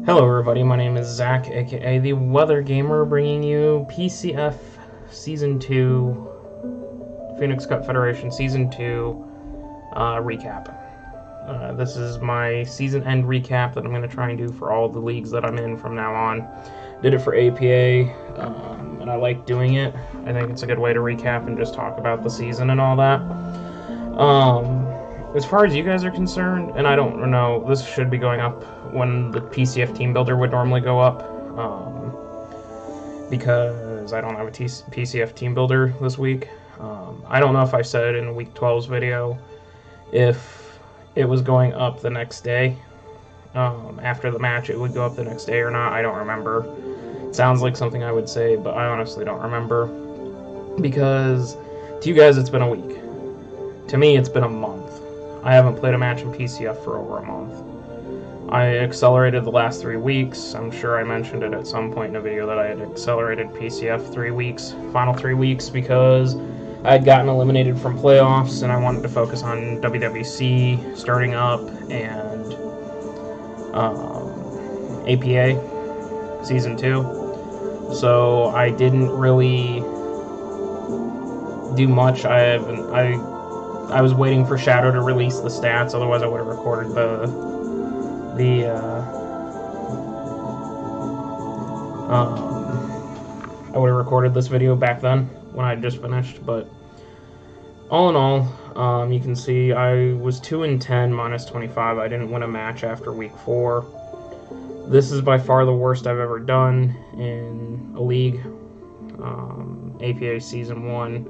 Hello everybody, my name is Zach, aka the Weather Gamer, bringing you PCF Season 2, Phoenix Cup Federation Season 2 recap. This is my season end recap that I'm going to try and do for all the leagues that I'm in from now on. Did it for APA, and I like doing it. I think it's a good way to recap and just talk about the season and all that. As far as you guys are concerned, and I don't know, this should be going up when the PCF team builder would normally go up, because I don't have a PCF team builder this week. I don't know if I said in week 12's video if it was going up the next day. After the match it would go up the next day or not. I don't remember. It sounds like something I would say, but I honestly don't remember, because to you guys it's been a week. To me it's been a month. I haven't played a match in PCF for over a month. I accelerated the last 3 weeks. I'm sure I mentioned it at some point in a video that I had accelerated PCF 3 weeks, final 3 weeks, because I had gotten eliminated from playoffs and I wanted to focus on WWC starting up and APA Season 2. So I didn't really do much. I was waiting for Shadow to release the stats, otherwise I would have recorded I would have recorded this video back then when I just finished. But all in all, you can see I was 2-10 minus 25. I didn't win a match after week 4. This is by far the worst I've ever done in a league. APA Season 1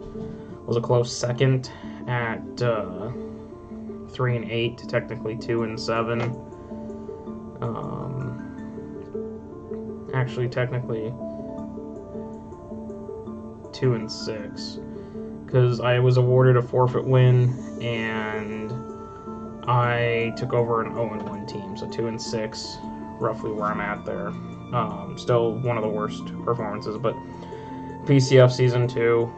was a close second at 3-8, technically 2-7. Actually, technically 2-6, because I was awarded a forfeit win and I took over an 0-1 team, so 2-6, roughly where I'm at there. Still one of the worst performances, but PCF Season 2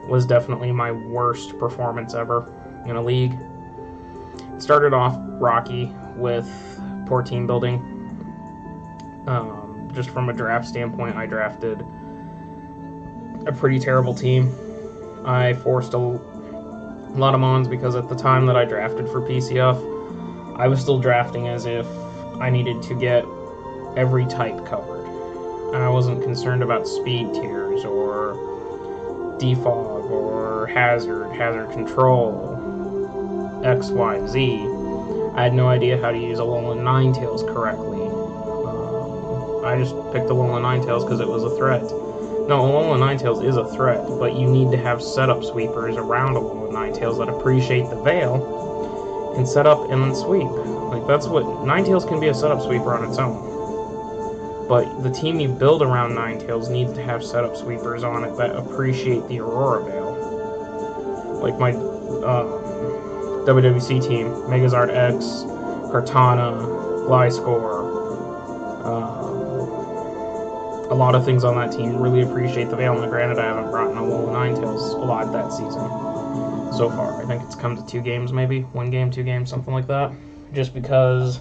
was definitely my worst performance ever in a league. It started off rocky with poor team building. Just from a draft standpoint, I drafted a pretty terrible team. I forced a lot of mons because at the time that I drafted for PCF, I was still drafting as if I needed to get every type covered. And I wasn't concerned about speed tiers or defog or hazard control, XYZ. I had no idea how to use Alolan Ninetales correctly. I just picked Alolan Ninetales because it was a threat. No, Alolan Ninetales is a threat, but you need to have setup sweepers around Alolan Ninetales that appreciate the veil and set up and then sweep. Like, that's what Ninetales can be, a setup sweeper on its own. But the team you build around Ninetales needs to have setup sweepers on it that appreciate the Aurora Veil. Like my WWC team, Megazard X, Kartana, Gliscor, a lot of things on that team really appreciate the Veil. And granted, I haven't brought in Alolan Ninetales a lot that season so far. I think it's come to 2 games maybe, 1 game, 2 games, something like that. Just because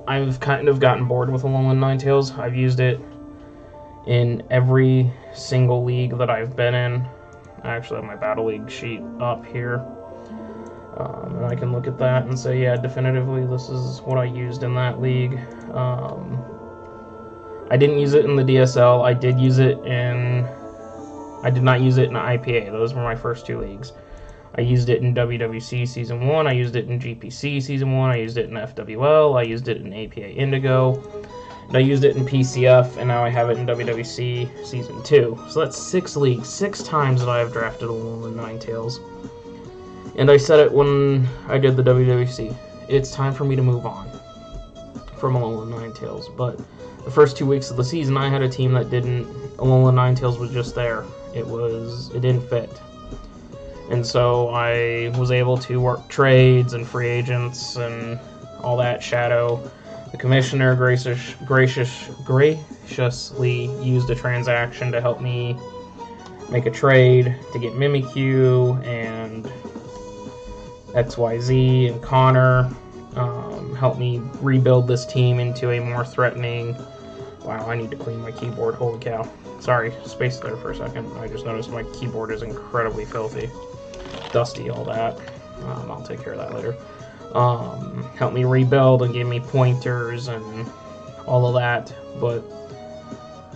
I've kind of gotten bored with Alolan Ninetales. I've used it in every single league that I've been in. I actually have my Battle League sheet up here. And I can look at that and say, yeah, definitively, this is what I used in that league. I didn't use it in the DSL. I did not use it in IPA. Those were my first 2 leagues. I used it in WWC Season 1, I used it in GPC Season 1, I used it in FWL, I used it in APA Indigo, and I used it in PCF, and now I have it in WWC Season 2. So that's 6 leagues, 6 times that I have drafted Alolan Ninetales. And I said it when I did the WWC. It's time for me to move on from Alolan Ninetales. But the first 2 weeks of the season, I had a team that didn't. Alolan Ninetales was just there. It didn't fit. And so I was able to work trades and free agents and all that. Shadow, the commissioner, graciously used a transaction to help me make a trade to get Mimikyu and XYZ and Connor. help me rebuild this team into a more threatening... Wow, I need to clean my keyboard, holy cow. Sorry, space there for a second. I just noticed my keyboard is incredibly filthy. Dusty, all that. I'll take care of that later. Help me rebuild and give me pointers and all of that, but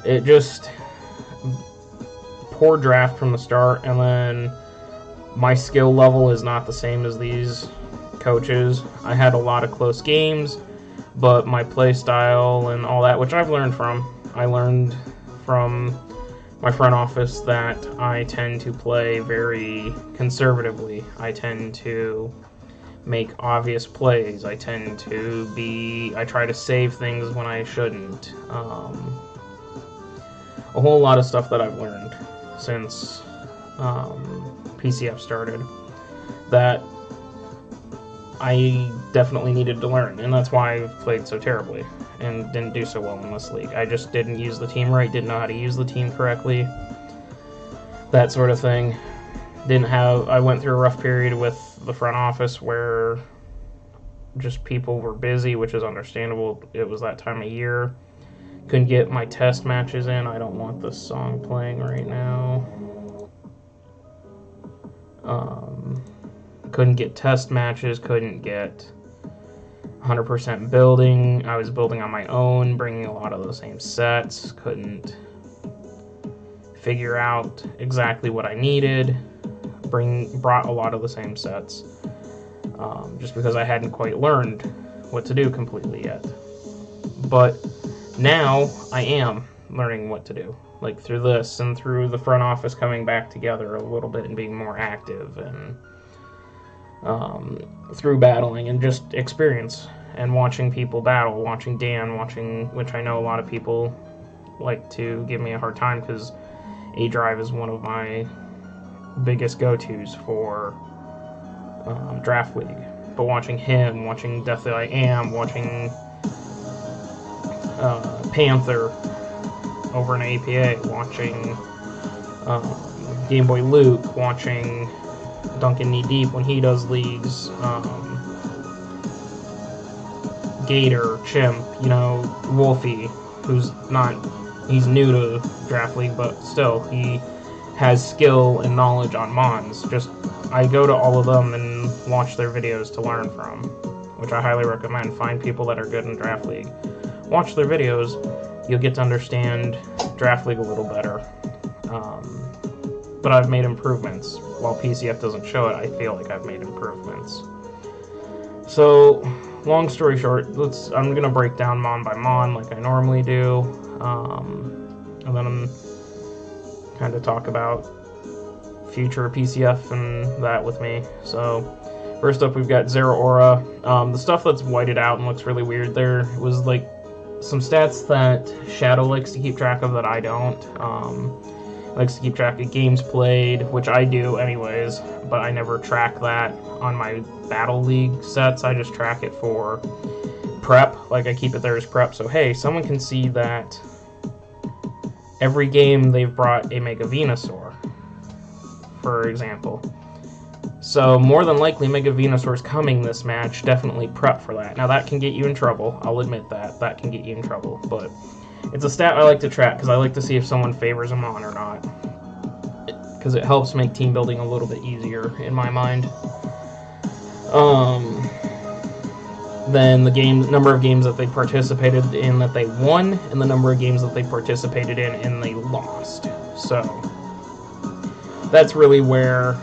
it just... poor draft from the start, and then my skill level is not the same as these coaches. I had a lot of close games, but my play style and all that, which I've learned from. I learned from my front office that I tend to play very conservatively. I tend to make obvious plays. I try to save things when I shouldn't. A whole lot of stuff that I've learned since PCF started that I definitely needed to learn, and that's why I played so terribly and didn't do so well in this league. I just didn't use the team right, didn't know how to use the team correctly, that sort of thing. I went through a rough period with the front office where just people were busy, which is understandable. It was that time of year. Couldn't get my test matches in. I don't want this song playing right now. Couldn't get test matches, couldn't get 100% building. I was building on my own, bringing a lot of the same sets. Couldn't figure out exactly what I needed. Brought a lot of the same sets. Just because I hadn't quite learned what to do completely yet. But now I am learning what to do. Like through this and through the front office coming back together a little bit and being more active, and through battling and just experience and watching people battle, watching Dan, which I know a lot of people like to give me a hard time because A-Drive is one of my biggest go-tos for Draft League. But watching him, watching Deathly I Am, watching Panther over in APA, watching Game Boy Luke, watching Duncan Knee Deep when he does leagues, Gator, Chimp, Wolfie, he's new to Draft League, but still, he has skill and knowledge on Mons. I go to all of them and watch their videos to learn from, which I highly recommend. Find people that are good in Draft League. Watch their videos, you'll get to understand Draft League a little better. But I've made improvements. While PCF doesn't show it, I feel like I've made improvements. So, long story short, I'm going to break down Mon by Mon like I normally do. And then I'm kind of talk about future PCF and that with me. So, first up we've got Zero Aura. The stuff that's whited out and looks really weird there was like some stats that Shadow likes to keep track of that I don't. Likes to keep track of games played, which I do anyways, but I never track that on my Battle League sets. I just track it for prep. Like, I keep it there as prep, so hey, someone can see that every game they've brought a Mega Venusaur, for example. So, more than likely, Mega Venusaur's coming this match. Definitely prep for that. Now, that can get you in trouble. I'll admit that. That can get you in trouble, but it's a stat I like to track because I like to see if someone favors them on or not. Because it helps make team building a little bit easier, in my mind. Then the number of games that they participated in that they won, and the number of games that they participated in and they lost. So, that's really where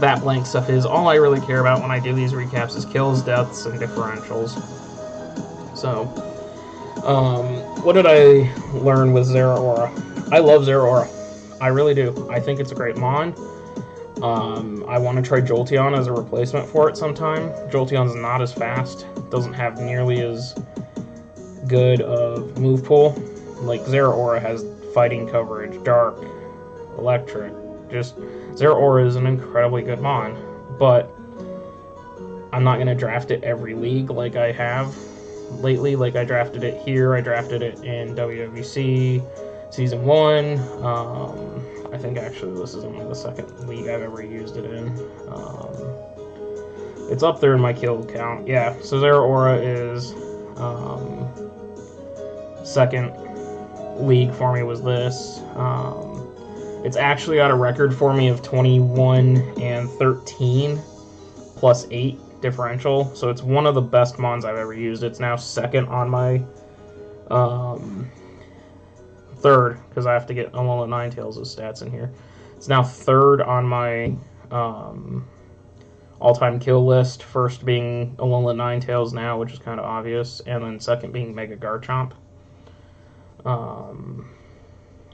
that blank stuff is. All I really care about when I do these recaps is kills, deaths, and differentials. So, what did I learn with Zero Aura? I love Zero Aura. I really do. I think it's a great Mon. I want to try Jolteon as a replacement for it sometime. Jolteon's not as fast. Doesn't have nearly as good of move pool. Like, Zero Aura has fighting coverage, dark, electric. Zero Aura is an incredibly good Mon. But I'm not going to draft it every league like I have lately. Like, I drafted it here, I drafted it in WWC Season 1. I think actually this is only the second league I've ever used it in. It's up there in my kill count. Yeah, so Zeraora is second league for me was this. It's actually got a record for me of 21 and 13 plus 8 differential, so it's one of the best mons I've ever used. It's now second on my third, because I have to get Alola Ninetales' stats in here. It's now third on my all-time kill list, first being Alola Ninetales now, which is kind of obvious, and then second being Mega Garchomp.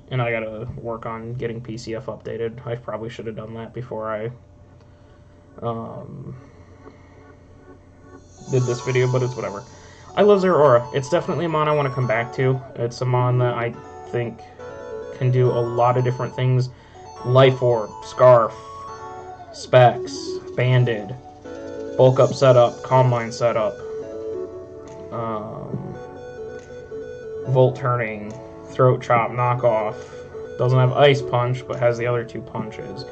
And I gotta work on getting PCF updated. I probably should have done that before I did this video, but it's whatever. I love Zeraora. It's definitely a mon I want to come back to. It's a mon that I think can do a lot of different things. Life Orb, Scarf, Specs, Banded, Bulk Up setup, Calm Mind setup, Volt Turning, Throat Chop, Knockoff. Doesn't have Ice Punch, but has the other two punches.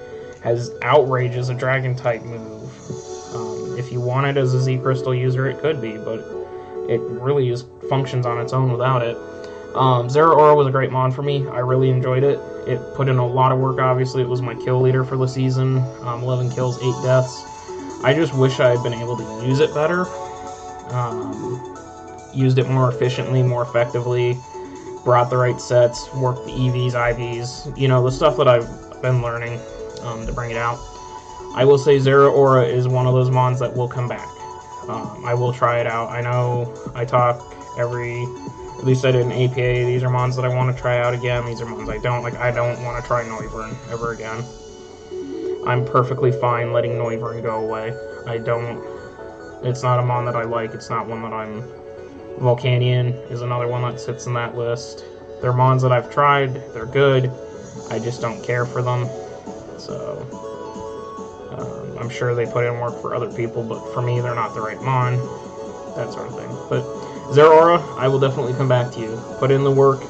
Has Outrage as a Dragon type move. If you want it as a Z Crystal user, it could be, but it really just functions on its own without it. Zeraora was a great mon for me. I really enjoyed it. It put in a lot of work, obviously. It was my kill leader for the season. 11 kills, 8 deaths. I just wish I had been able to use it better. Used it more efficiently, more effectively. Brought the right sets, worked the EVs, IVs. You know, the stuff that I've been learning to bring it out. I will say Zeraora is one of those mons that will come back. I will try it out. I know I talk at least I did an APA, these are mons that I want to try out again, these are mons I don't. Like, I don't want to try Noivern ever again. I'm perfectly fine letting Noivern go away. It's not a mon that I like, it's not one that I'm... Volcanion is another one that sits in that list. They're mons that I've tried, they're good, I just don't care for them. So, I'm sure they put in work for other people, but for me, they're not the right mon. That sort of thing. But Zeraora, I will definitely come back to you. Put in the work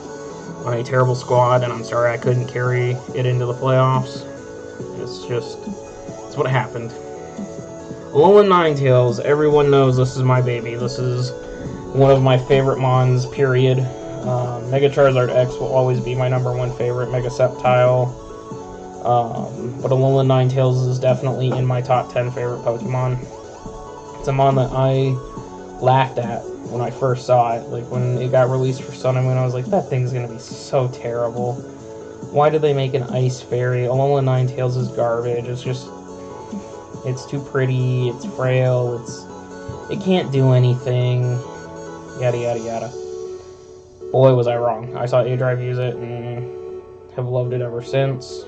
on a terrible squad, and I'm sorry I couldn't carry it into the playoffs. It's what happened. Alola Ninetales, everyone knows this is my baby. This is one of my favorite mons, period. Mega Charizard X will always be my #1 favorite. Mega Sceptile. But Alola Ninetales is definitely in my top 10 favorite Pokemon. It's a mon that I laughed at when I first saw it. Like, when it got released for Sun and Moon, I was like, that thing's gonna be so terrible. Why did they make an Ice Fairy? Alola Ninetales is garbage. It's too pretty, it's frail, it can't do anything, yada yada yada. Boy, was I wrong. I saw A-Drive use it and have loved it ever since.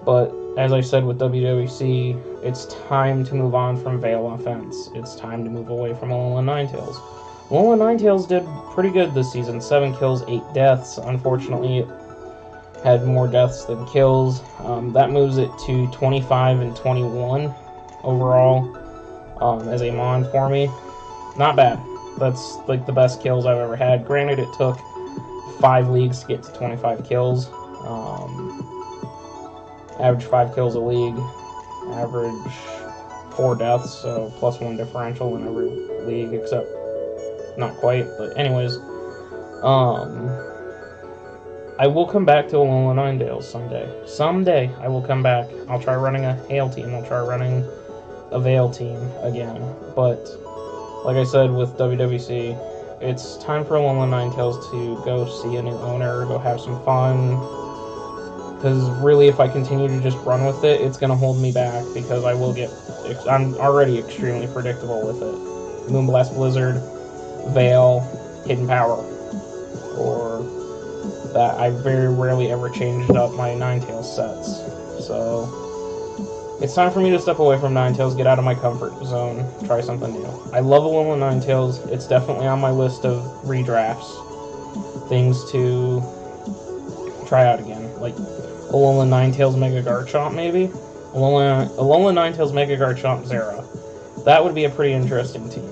But, as I said with WWC, it's time to move on from Veil Offense. It's time to move away from Alola Ninetales. Alola Ninetales did pretty good this season. 7 kills, 8 deaths. Unfortunately, it had more deaths than kills. That moves it to 25 and 21 overall as a mon for me. Not bad. That's like the best kills I've ever had. Granted, it took 5 leagues to get to 25 kills. Average 5 kills a league. Average 4 deaths, so +1 differential in every league, except not quite. But anyways, I will come back to Alola Ninetales someday. Someday I will come back. I'll try running a Hail team. I'll try running a Veil team again. But like I said with WWC, it's time for Alola Ninetales to go see a new owner, go have some fun. Because really, if I continue to just run with it, it's going to hold me back, because I'm already extremely predictable with it. Moonblast Blizzard, Veil, Hidden Power, or that. I very rarely ever changed up my Ninetales sets. So, it's time for me to step away from Ninetales, get out of my comfort zone, try something new. I love Alola Ninetales. It's definitely on my list of redrafts. Things to try out again. Like Alola Ninetales Mega Garchomp, maybe? Alola Ninetales Mega Garchomp Zera. That would be a pretty interesting team.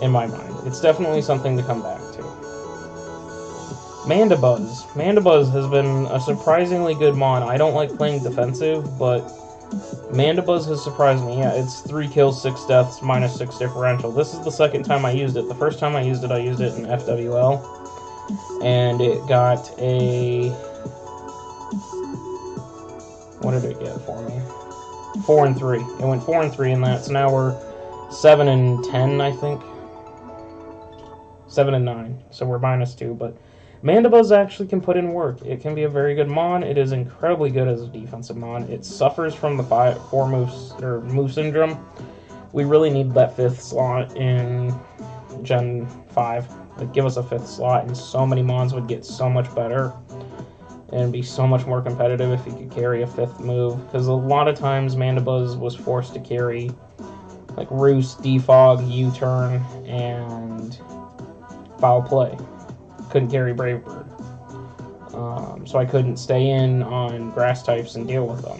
In my mind. It's definitely something to come back to. Mandibuzz. Mandibuzz has been a surprisingly good mon. I don't like playing defensive, but Mandibuzz has surprised me. Yeah, it's 3 kills, 6 deaths, -6 differential. This is the second time I used it. The first time I used it in FWL. And it got a... What did it get for me? 4 and 3. It went 4 and 3 in that, so now we're 7 and 10, I think. 7 and 9, so we're -2, but Mandibuzz actually can put in work. It can be a very good mon. It is incredibly good as a defensive mon. It suffers from the 4 move syndrome. We really need that 5th slot in Gen 5. Like, give us a 5th slot, and so many mons would get so much better and be so much more competitive if he could carry a 5th move. Because a lot of times Mandibuzz was forced to carry like Roost, Defog, U-Turn, and Foul Play. Couldn't carry Brave Bird. So I couldn't stay in on grass types and deal with them.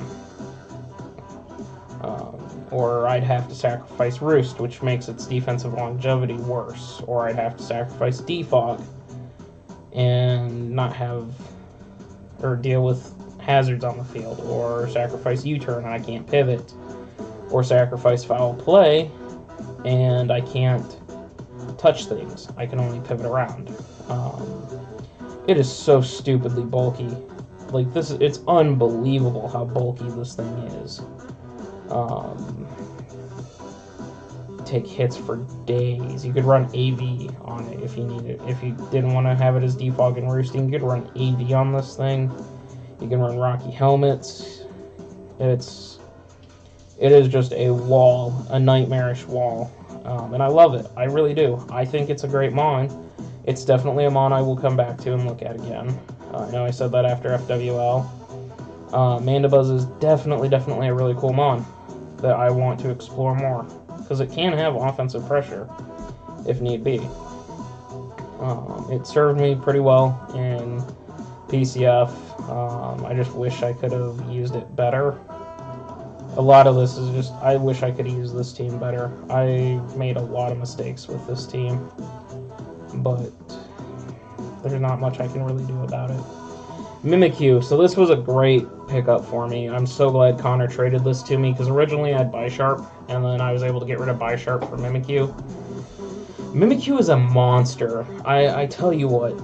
Or I'd have to sacrifice Roost, which makes its defensive longevity worse. Or I'd have to sacrifice Defog and not have, or deal with hazards on the field. Or sacrifice U-Turn and I can't pivot. Or sacrifice Foul Play and I can't touch things. I can only pivot around. It is so stupidly bulky. Like, it's unbelievable how bulky this thing is. Take hits for days. You could run AV on it if you needed. If you didn't want to have it as defog and roosting, you could run AV on this thing. You can run Rocky Helmets. It is just a wall, a nightmarish wall. And I love it. I really do. I think it's a great mon. It's definitely a mon I will come back to and look at again. I know I said that after FWL. Mandibuzz is definitely a really cool mon that I want to explore more. Because it can have offensive pressure, if need be. It served me pretty well in PCF. I just wish I could have used it better. A lot of this is just, I wish I could have used this team better. I made a lot of mistakes with this team, but there's not much I can really do about it. Mimikyu. So this was a great pickup for me. I'm so glad Connor traded this to me, because originally I had Bisharp, and then I was able to get rid of Bisharp for Mimikyu. Mimikyu is a monster. I tell you what,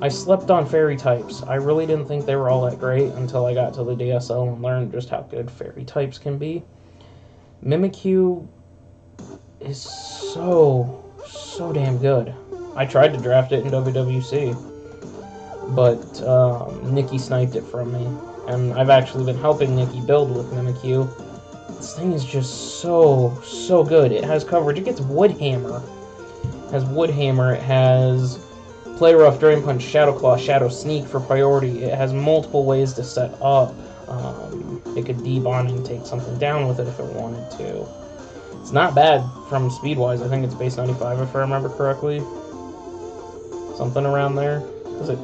I slept on fairy types. I really didn't think they were all that great until I got to the DSL and learned just how good fairy types can be. Mimikyu is so damn good. I tried to draft it in WWC, but Nikki sniped it from me. And I've actually been helping Nikki build with Mimikyu. This thing is just so good. It has coverage. It gets Wood Hammer. It has Wood Hammer. It has Play Rough, Drain Punch, Shadow Claw, Shadow Sneak for priority. It has multiple ways to set up. It could debond and take something down with it if it wanted to. It's not bad from speed-wise. I think it's base 95 if I remember correctly. Something around there. Because it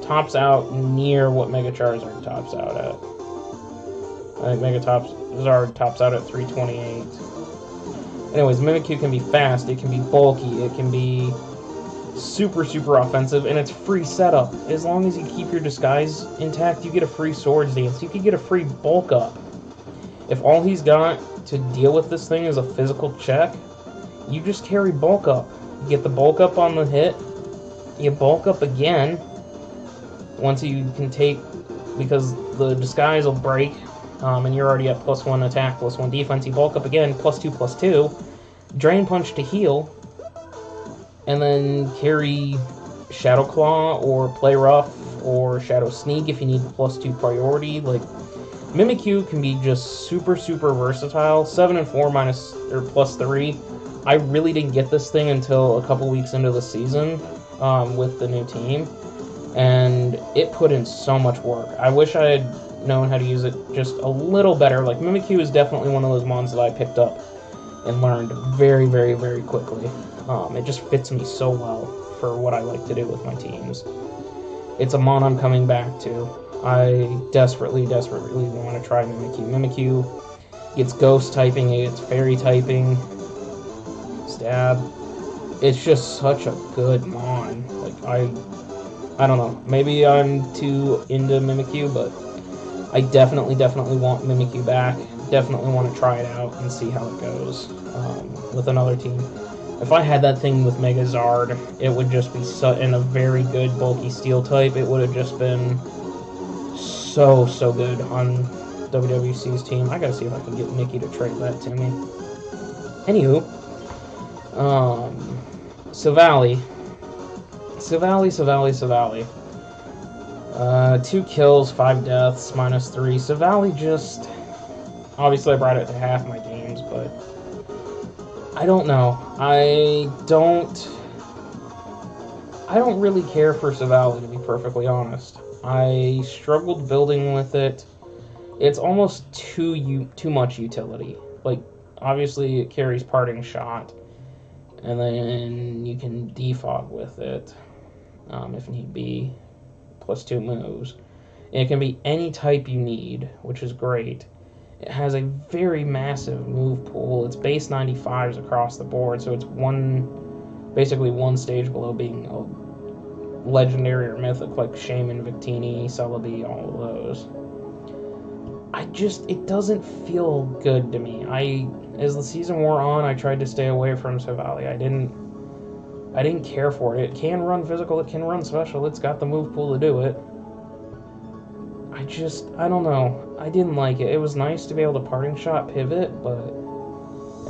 tops out near what Mega Charizard tops out at. I think Mega Charizard tops out at 328. Anyways, Mimikyu can be fast, it can be bulky, it can be super offensive, and it's free setup. As long as you keep your disguise intact, you get a free Swords Dance. You could get a free bulk up. If all he's got to deal with this thing is a physical check, you just carry bulk up. You get the bulk up on the hit, you bulk up again once you can take, because the disguise will break, and you're already at +1 attack, +1 defense. You bulk up again, +2/+2, Drain Punch to heal, and then carry Shadow Claw or Play Rough or Shadow Sneak if you need +2 priority. Like, Mimikyu can be just super versatile. 7 and 4 +3. I really didn't get this thing until a couple weeks into the season with the new team, and it put in so much work. I wish I had known how to use it just a little better. Like, Mimikyu is definitely one of those mons that I picked up and learned very quickly. It just fits me so well for what I like to do with my teams. It's a mon I'm coming back to. I desperately want to try Mimikyu. Mimikyu gets Ghost typing, it gets Fairy typing, Stab. It's just such a good mon. Like, I don't know. Maybe I'm too into Mimikyu, but I definitely want Mimikyu back. Definitely want to try it out and see how it goes with another team. If I had that thing with Megazard, it would just be in a very good bulky steel type. It would have just been so good on WWC's team. I gotta see if I can get Nikki to trade that to me. Anywho, Savali. 2 kills, 5 deaths, -3. Savali just... Obviously, I brought it to half my games, but... I don't know. I don't really care for Savali, to be perfectly honest. I struggled building with it. It's almost too much utility. Like, obviously, it carries Parting Shot, and then you can defog with it, if need be, +2 moves. And it can be any type you need, which is great. It has a very massive move pool. It's base 95s across the board, so it's basically one stage below being a legendary or mythic, like Shaman, Victini, Celebi, all of those. It doesn't feel good to me. As the season wore on, I tried to stay away from Savali. I didn't care for it. It can run physical, it can run special, it's got the move pool to do it. I don't know. I didn't like it. It was nice to be able to Parting Shot pivot,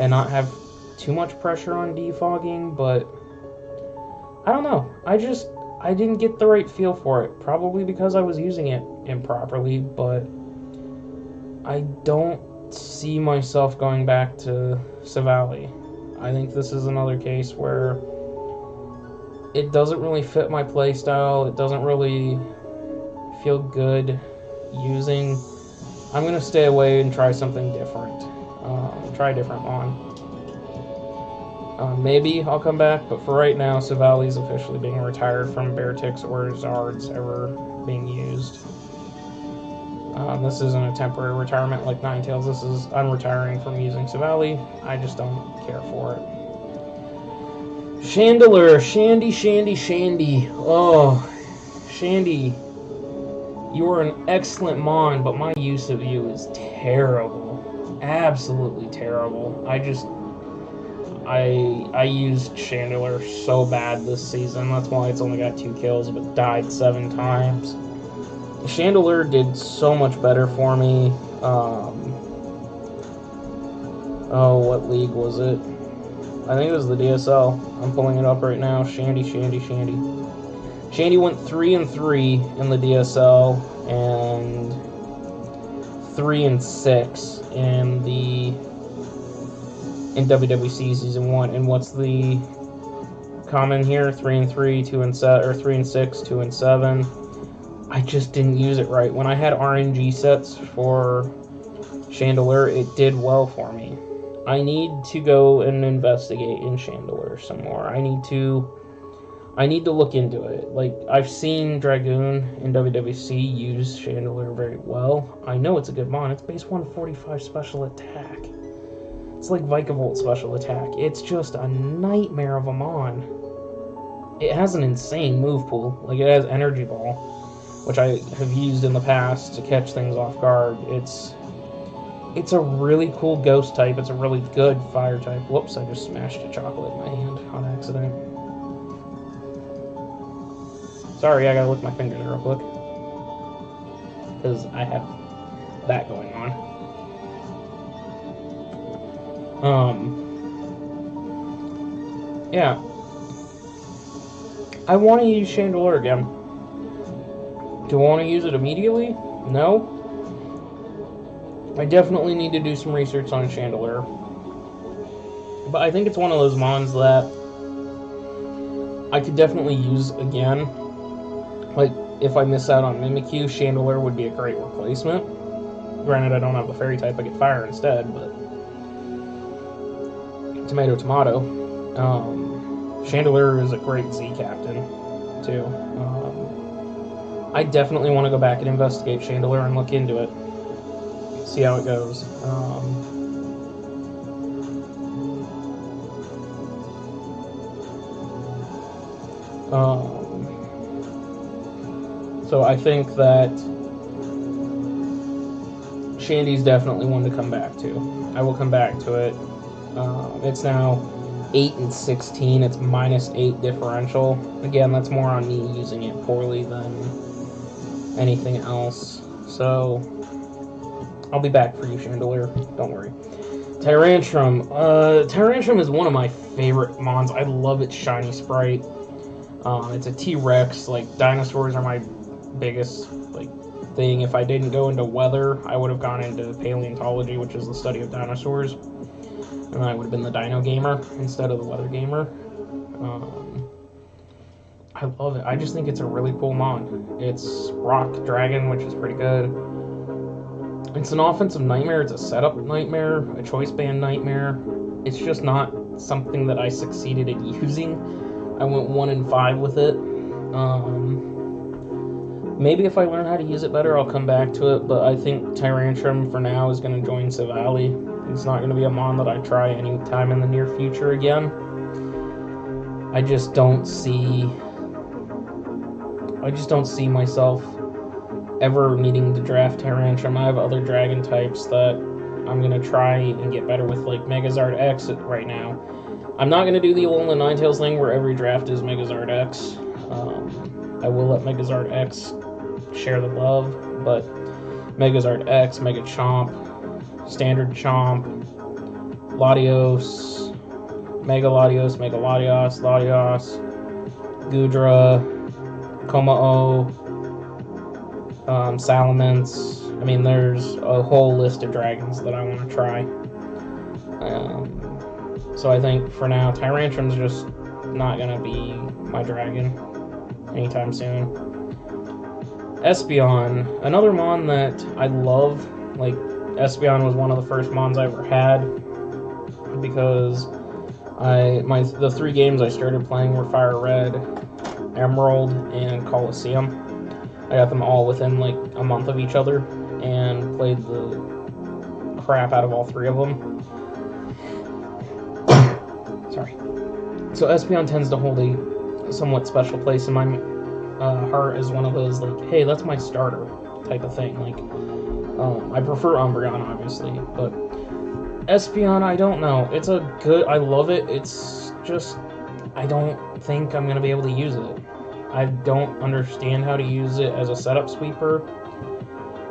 and not have too much pressure on defogging, but I don't know. I didn't get the right feel for it. Probably because I was using it improperly, but I don't see myself going back to Savali. I think this is another case where it doesn't really fit my playstyle. It doesn't really feel good using. I'm going to stay away and try something different. Try a different mon. Maybe I'll come back, but for right now, Savali's officially being retired from Beartics or Zards ever being used. This isn't a temporary retirement like Ninetales. This is unretiring from using Savali. I just don't care for it. Chandelure. Shandy. Oh, Shandy. You are an excellent mon, but my use of you is terrible. Absolutely terrible. I used Chandelure so bad this season. That's why it's only got 2 kills, but died 7 times. Chandelure did so much better for me. Oh, what league was it? I think it was the DSL. I'm pulling it up right now. Shandy. Shandy went 3-3 in the DSL and 3-6 in WWC Season 1. And what's the common here? 3-3, 2-7, or 3-6, 2-7. I just didn't use it right. When I had RNG sets for Chandelure, it did well for me. I need to go and investigate in Chandelure some more. I need to look into it. Like, I've seen Dragoon in WWC use Chandelure very well. I know it's a good mon. It's base 145 special attack. It's like Vikavolt special attack. It's just a nightmare of a mon. It has an insane move pool. Like, it has Energy Ball, which I have used in the past to catch things off guard. It's a really cool ghost type. It's a really good fire type. Whoops, I just smashed a chocolate in my hand on accident. Sorry, I gotta lick my fingers real quick. Because I have that going on. Yeah. I want to use Chandelure again. Do I want to use it immediately? No. I definitely need to do some research on Chandelure. But I think it's one of those mons that I could definitely use again. Like, if I miss out on Mimikyu, Chandelure would be a great replacement. Granted, I don't have the fairy type, I get fire instead, but... Tomato. Chandelure is a great Z captain, too. I definitely want to go back and investigate Chandelure and look into it. See how it goes. So I think that Shandy's definitely one to come back to. I will come back to it. It's now 8 and 16. It's -8 differential. Again, that's more on me using it poorly than anything else. So I'll be back for you, Chandelier. Don't worry. Tyrantrum. Tyrantrum is one of my favorite mons. I love its shiny sprite. It's a T-Rex. Like, dinosaurs are my biggest thing. If I didn't go into weather, I would have gone into paleontology, which is the study of dinosaurs, and I would have been the dino gamer instead of the weather gamer. I love it. I just think it's a really cool mon. It's rock dragon, which is pretty good. It's an offensive nightmare. It's a setup nightmare, a choice band nightmare. It's just not something that I succeeded at using. I went 1 and 5 with it. Maybe if I learn how to use it better, I'll come back to it, but I think Tyrantrum for now is going to join Savali. It's not going to be a mon that I try any time in the near future again. I just don't see myself ever needing to draft Tyrantrum. I have other dragon types that I'm going to try and get better with, like Megazard X right now. I'm not going to do the Alolan Ninetales thing where every draft is Megazard X. I will let Megazard X share the love, but Megazard X, Mega Chomp, Standard Chomp, Latios, Mega Latios, Mega Latios, Latios, Gudra, Komao, Salamence. I mean, there's a whole list of dragons that I want to try. So I think for now, Tyrantrum's just not going to be my dragon anytime soon. Espeon, another mon that I love. Like, Espeon was one of the first mons I ever had because the 3 games I started playing were Fire Red, Emerald, and Colosseum. I got them all within like a month of each other and played the crap out of all 3 of them. Sorry. So Espeon tends to hold a somewhat special place in my heart as one of those, like, hey, that's my starter type of thing. Like, I prefer Umbreon, obviously, but Espeon, I don't know. It's a good, I love it. It's just, I don't think I'm going to be able to use it. I don't understand how to use it as a setup sweeper,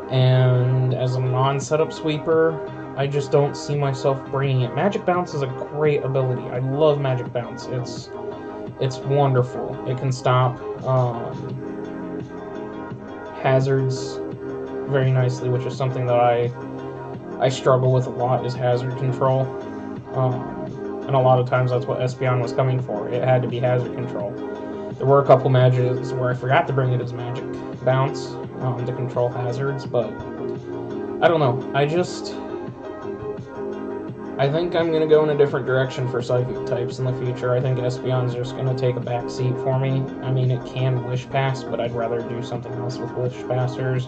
and as a non-setup sweeper, I just don't see myself bringing it. Magic Bounce is a great ability. I love Magic Bounce. It's wonderful. It can stop hazards very nicely, which is something that I struggle with a lot, is hazard control. And a lot of times that's what Espeon was coming for. It had to be hazard control. There were a couple matches where I forgot to bring it as Magic Bounce to control hazards, but I don't know. I think I'm going to go in a different direction for Psychic types in the future. I think Espeon's just going to take a back seat for me. I mean, it can Wish Pass, but I'd rather do something else with Wish Passers.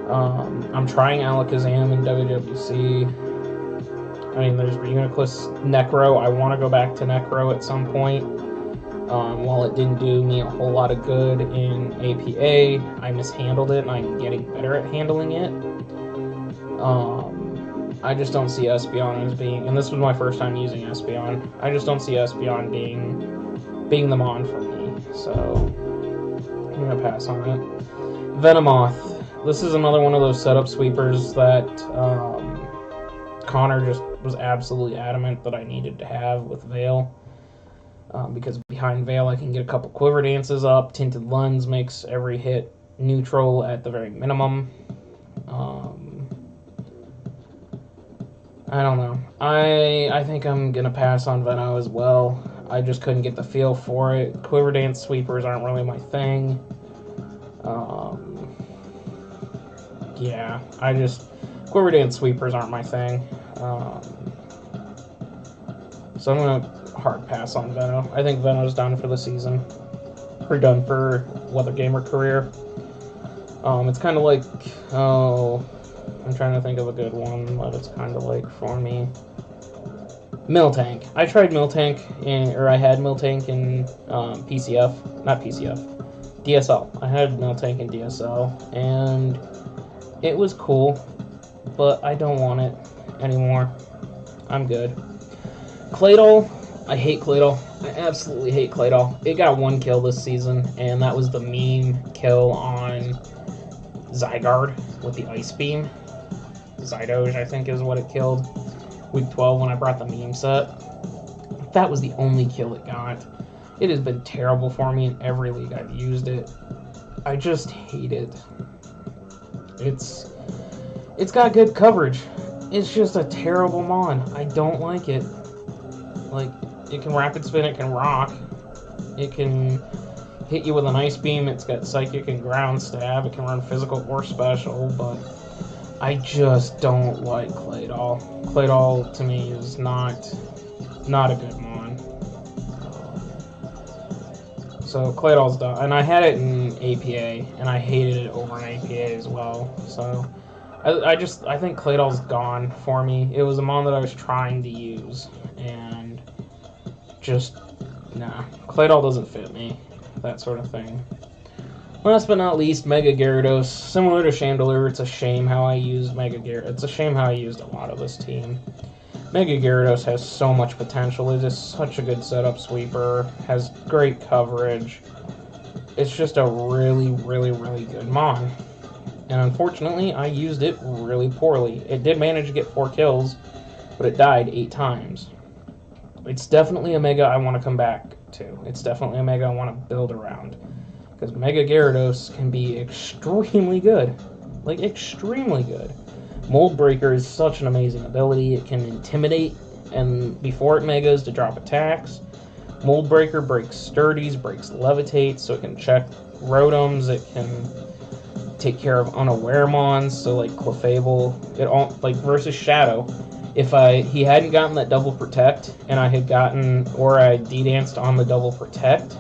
I'm trying Alakazam in WWC. I mean, there's Uniclus Necro. I want to go back to Necro at some point. While it didn't do me a whole lot of good in APA, I mishandled it, and I'm getting better at handling it. I just don't see Espeon as being, and this was my first time using Espeon, I just don't see Espeon being the mon for me, so I'm going to pass on it. Venomoth. This is another one of those setup sweepers that Connor just was absolutely adamant that I needed to have with Veil. Because behind Veil I can get a couple Quiver Dances up. Tinted Lens makes every hit neutral at the very minimum. I don't know. I think I'm going to pass on Veno as well. I just couldn't get the feel for it. Quiver Dance sweepers aren't really my thing. Yeah, Quiver Dance sweepers aren't my thing. So I'm going to hard pass on Veno. I think Veno's done for the season. Or done for Weather Gamer career. It's kind of like, I'm trying to think of a good one that it's kind of like for me. Miltank. I tried Miltank, I had Miltank in PCF. Not PCF. DSL. I had Miltank in DSL, and it was cool. but I don't want it anymore. I'm good. Claydol, I hate Claydol. I absolutely hate Claydol. It got 1 kill this season, and that was the meme kill on Zygarde with the Ice Beam. Zydoge, I think, is what it killed. Week 12 when I brought the meme set. That was the only kill it got. It has been terrible for me in every league I've used it. I just hate it. It's got good coverage. It's just a terrible mon. I don't like it. Like, it can rapid spin, it can rock. It can hit you with an ice beam. It's got psychic and ground stab. It can run physical or special, but I just don't like Claydol. Claydol to me is not a good mon. So Claydol's done, and I had it in APA, and I hated it over in APA as well. So I think Claydol's gone for me. It was a mon that I was trying to use, and just nah. Claydol doesn't fit me. That sort of thing. Last but not least, Mega Gyarados. Similar to Chandelure, it's a shame how I used Mega Gyarados. It's a shame how I used a lot of this team. Mega Gyarados has so much potential. It is such a good setup sweeper. Has great coverage. It's just a really, really, really good mon. And unfortunately, I used it really poorly. It did manage to get 4 kills, but it died 8 times. It's definitely a Mega I want to come back to. It's definitely a Mega I want to build around. Because Mega Gyarados can be extremely good. Like, extremely good. Mold Breaker is such an amazing ability. It can intimidate, and before it Megas to drop attacks. Mold Breaker breaks Sturdies, breaks Levitates, so it can check Rotoms. It can take care of unaware mons, so like Clefable. It all, like, versus Shadow. If he hadn't gotten that double protect, and I had gotten, or I D-danced on the double protect,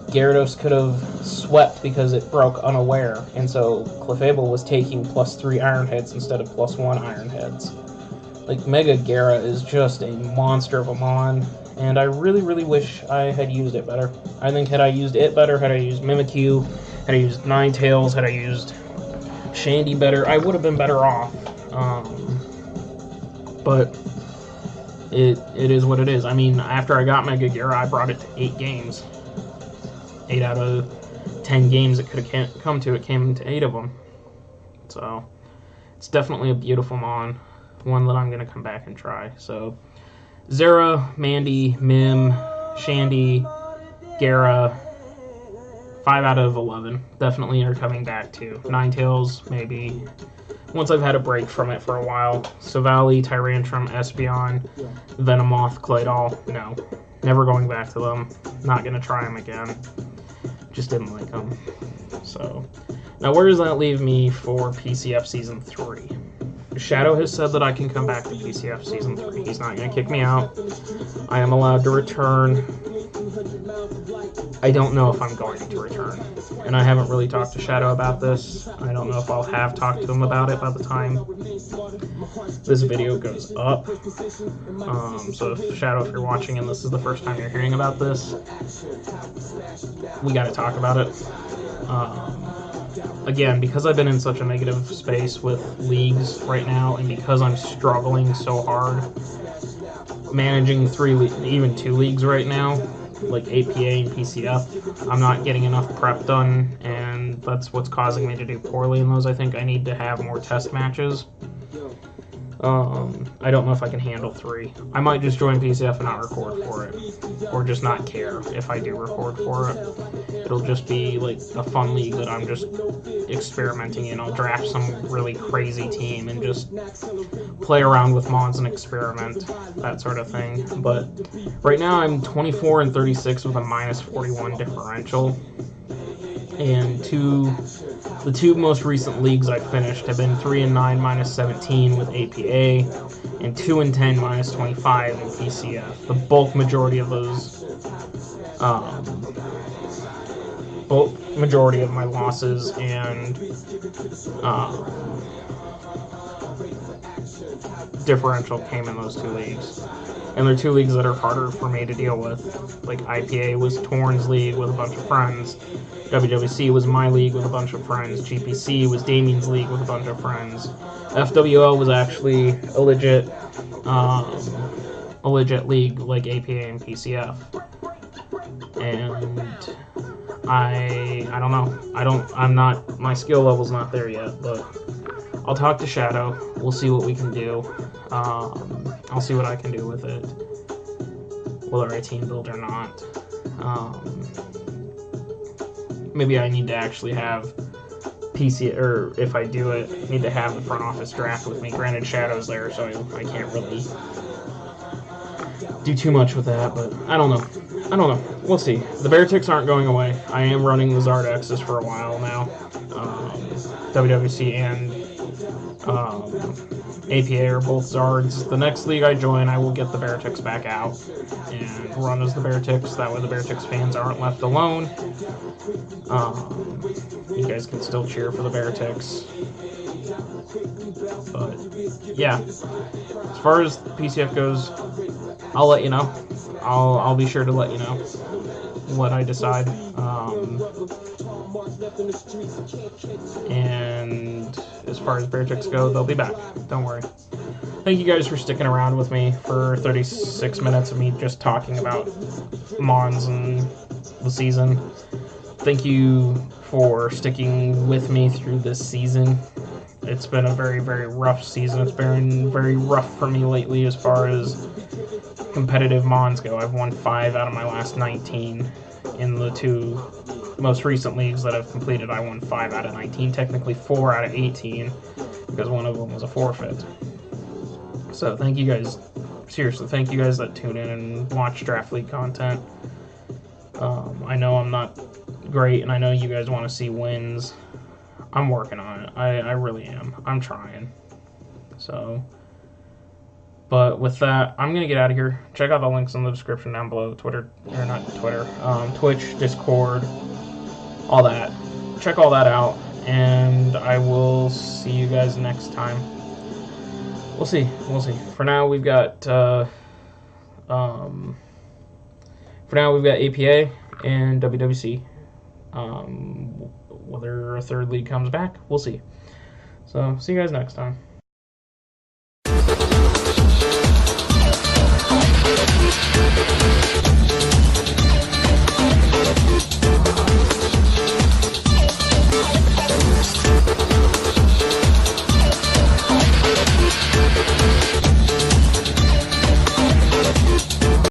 Gyarados could have swept because it broke unaware, and so Clefable was taking +3 Iron Heads instead of +1 Iron Heads. Like, Mega Gyara is just a monster of a mon, and I really, really wish I had used it better. I think had I used it better, had I used Mimikyu, had I used Ninetales, had I used Shandy better, I would have been better off. But it is what it is. I mean, after I got Mega Gyara, I brought it to 8 games. 8 out of 10 games it could have come to, it came to 8 of them. So, it's definitely a beautiful mon. One that I'm going to come back and try. So, Zera, Mandy, Mim, Shandy, Gyara, 5 out of 11. Definitely are coming back to. Ninetales, maybe. Once I've had a break from it for a while. Savali, Tyrantrum, Espeon, Venomoth, Claydol, no. Never going back to them. Not going to try them again. Just didn't like them. So, now where does that leave me for PCF Season 3? Shadow has said that I can come back to PCF Season 3. He's not going to kick me out. I am allowed to return. I don't know if I'm going to return. And I haven't really talked to Shadow about this. I don't know if I'll have talked to him about it by the time this video goes up. So if, Shadow, if you're watching and this is the first time you're hearing about this, we got to talk about it. Again, because I've been in such a negative space with leagues right now, and because I'm struggling so hard managing even 2 leagues right now, like APA and PCF, I'm not getting enough prep done, and that's what's causing me to do poorly in those. I think I need to have more test matches. I don't know if I can handle 3. I might just join PCF and not record for it, or just not care if I do record for it. It'll just be like a fun league that I'm just experimenting in. I'll draft some really crazy team and just play around with mods and experiment, that sort of thing. But right now I'm 24 and 36 with a -41 differential, and the 2 most recent leagues I finished have been 3 and 9 -17 with APA, and 2 and 10 -25 in PCF. The bulk majority of those, bulk majority of my losses and differential came in those 2 leagues. And there are two leagues that are harder for me to deal with. Like IPA was Torn's league with a bunch of friends. WWC was my league with a bunch of friends. GPC was Damien's league with a bunch of friends. FWL was actually a legit league like APA and PCF. And I don't know. My skill level's not there yet, but I'll talk to Shadow. We'll see what we can do. I'll see what I can do with it, whether I team build or not. Maybe I need to actually have PC, or if I do it, I need to have the front office draft with me. Granted, Shadow's there, so I can't really do too much with that, but I don't know. We'll see. The Beartics aren't going away. I am running the Zardexes for a while now. WWC and APA are both Zards. The next league I join, I will get the Beartics back out and run as the Beartics. That way the Beartics fans aren't left alone. You guys can still cheer for the Beartics. But, yeah. As far as PCF goes, I'll let you know. I'll be sure to let you know what I decide. And as far as Beartics go, they'll be back. Don't worry. Thank you guys for sticking around with me for 36 minutes of me just talking about Mons and the season. Thank you for sticking with me through this season. It's been a very, very rough season. It's been very rough for me lately as far as competitive Mons go. I've won 5 out of my last 19 in the 2 most recent leagues that I've completed. I won 5 out of 19, technically 4 out of 18, because one of them was a forfeit. So thank you guys, seriously, thank you guys that tune in and watch Draft League content. I know I'm not great, and I know you guys want to see wins. I'm working on it. I really am. I'm trying. So, but with that, I'm going to get out of here. Check out the links in the description down below. Twitch, Discord, all that. Check all that out, and I will see you guys next time. We'll see. For now, we've got APA and WWC. Whether a third league comes back, we'll see. So, see you guys next time.